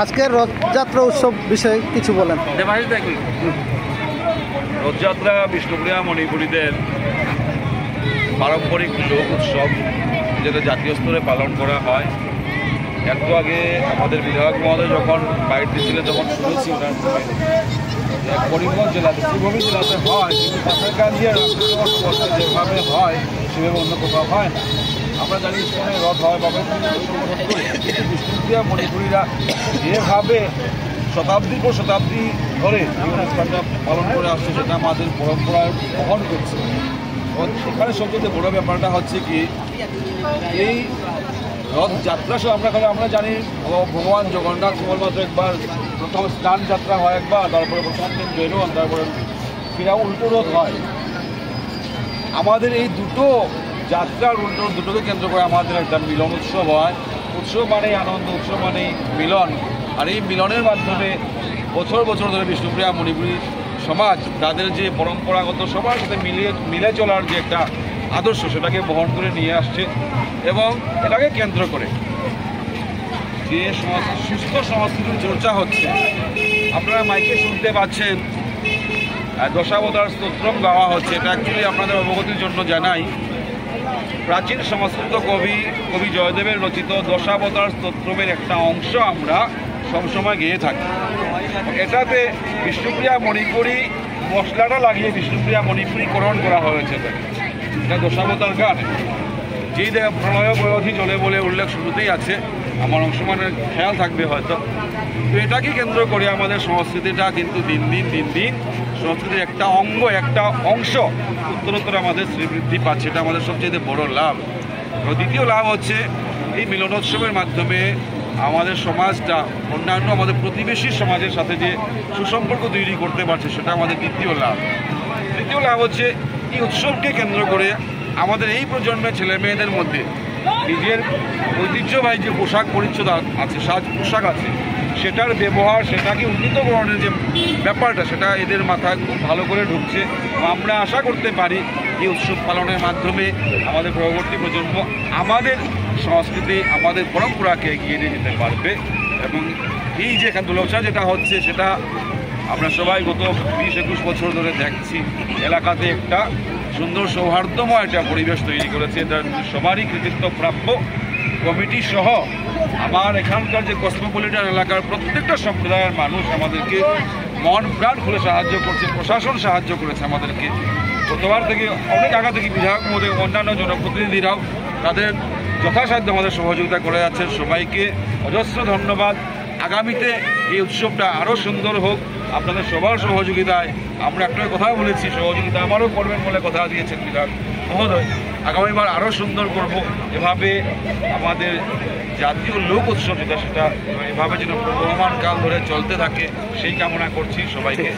আজকের রথযাত্রা উৎসব বিষয়ে কিছু বলেন। রথযাত্রা বিষ্ণুপ্রিয়া মণিপুরীদের পারম্পরিক লোক উৎসব, যেটা জাতীয় স্তরে পালন করা হয়। একটু আগে আমাদের বিধায়ক মহোদয় যখন বাইরে ছিলেন তখন শুনেছি ওনার করিমগঞ্জ জেলাতে, শ্রীভূমি জেলাতে হয়, কিন্তু চাষারকান্দিয়া যেভাবে হয় সেভাবে অন্য কোথাও হয় না। আমরা জানি ইস্কনে রথ হয় বাবার কিন্তু বিষ্ণুপ্রিয়া মণিপুরীরা যেভাবে শতাব্দীর পর শতাব্দী ধরে এই অনুষ্ঠানটা পালন করে আসছে, সেটা আমাদের পরম্পরায় বহন করছে। এখানে সবচেয়ে বড় ব্যাপারটা হচ্ছে কি, এই রথযাত্রা সব আমরা জানি ভগবান জগন্নাথ কেবলমাত্র একবার প্রথম স্নান যাত্রা হয় একবার, তারপরে প্রথম দিন বেরোন, তারপরে ফিরা উল্টো রথ হয়। আমাদের এই দুটো যাত্রার উল্টো দুটোকে কেন্দ্র করে আমাদের একটা মিলন উৎসব হয়। উৎসব মানেই আনন্দ, উৎসব মানেই মিলন। আর এই মিলনের মাধ্যমে বছর বছর ধরে বিষ্ণুপ্রিয়া মণিপুরী সমাজ তাদের যে পরম্পরাগত সবার সাথে মিলে চলার যে একটা আদর্শ, সেটাকে বহন করে নিয়ে আসছে এবং এটাকে কেন্দ্র করে যে সুস্থ সংস্কৃতির চর্চা হচ্ছে। আপনারা মাইকে শুনতে পাচ্ছেন, দশাবতার স্তোত্রম গাওয়া হচ্ছে। এটা অ্যাকচুয়ালি আপনাদের অবগতির জন্য জানাই, প্রাচীন সংস্কৃত কবি জয়দেবের রচিত দশাবতার স্তোত্রমের একটা অংশ আমরা সবসময় গেয়ে থাকি। এটাতে বিষ্ণুপ্রিয়া মণিপুরী মশলাটা লাগিয়ে বিষ্ণুপ্রিয়া মণিপুরীকরণ করা হয়েছে। এটা দশাবতার গান, যেই প্রলয় বয়ধি চলে বলে উল্লেখ শুরুতেই আছে, আমার অংশ মানে খেয়াল থাকবে হয়তো। তো এটাকে কেন্দ্র করে আমাদের সংস্কৃতিটা কিন্তু দিন দিন সংস্কৃতির একটা অঙ্গ, একটা অংশ উত্তরোত্তর আমাদের শ্রীবৃদ্ধি পাচ্ছে। এটা আমাদের সবচেয়ে বড় লাভ। দ্বিতীয় লাভ হচ্ছে এই মিলনোৎসবের মাধ্যমে আমাদের সমাজটা অন্যান্য আমাদের প্রতিবেশী সমাজের সাথে যে সুসম্পর্ক তৈরি করতে পারছে, সেটা আমাদের দ্বিতীয় লাভ। তৃতীয় লাভ হচ্ছে এই উৎসবকে কেন্দ্র করে আমাদের এই প্রজন্মের ছেলে মেয়েদের মধ্যে নিজের ঐতিহ্যবাহী যে পোশাক পরিচ্ছদ আছে, সাজ পোশাক আছে, সেটার ব্যবহার, সেটাকে উন্নীতকরণের যে ব্যাপারটা, সেটা এদের মাথায় খুব ভালো করে ঢুকছে। আমরা আশা করতে পারি এই উৎসব পালনের মাধ্যমে আমাদের পরবর্তী প্রজন্ম আমাদের সংস্কৃতি, আমাদের পরম্পরাকে এগিয়ে নিয়ে যেতে পারবে। এবং এই যে দুর্লভসা যেটা হচ্ছে, সেটা আমরা সবাই গত 20-21 বছর ধরে দেখছি। এলাকাতে একটা সুন্দর সৌহার্দ্যময় একটা পরিবেশ তৈরি করেছে। এটা সবারই কৃতিত্ব প্রাপ্য। কমিটি সহ আমার এখানকার যে কসমোপলিটন এলাকার প্রত্যেকটা সম্প্রদায়ের মানুষ আমাদেরকে মন প্রাণ খুলে সাহায্য করছে। প্রশাসন সাহায্য করেছে আমাদেরকে গতবার থেকে, অনেক আগে থেকে বিধায়ক মহোদয়, অন্যান্য জনপ্রতিনিধিরাও তাদের যথাসাধ্য আমাদের সহযোগিতা করে যাচ্ছেন। সবাইকে অজস্র ধন্যবাদ। আগামীতে এই উৎসবটা আরও সুন্দর হোক আপনাদের সবার সহযোগিতায়। আমরা একটা কথা বলেছি, সহযোগিতা আমারও করবেন বলে কথা দিয়েছেন বিধায়ক মহোদয়। আগামীবার আরও সুন্দর করব। এভাবে আমাদের জাতীয় লোক উৎসব যেটা, সেটা এভাবে যেন প্রবহমান কাল ধরে চলতে থাকে, সেই কামনা করছি সবাইকে।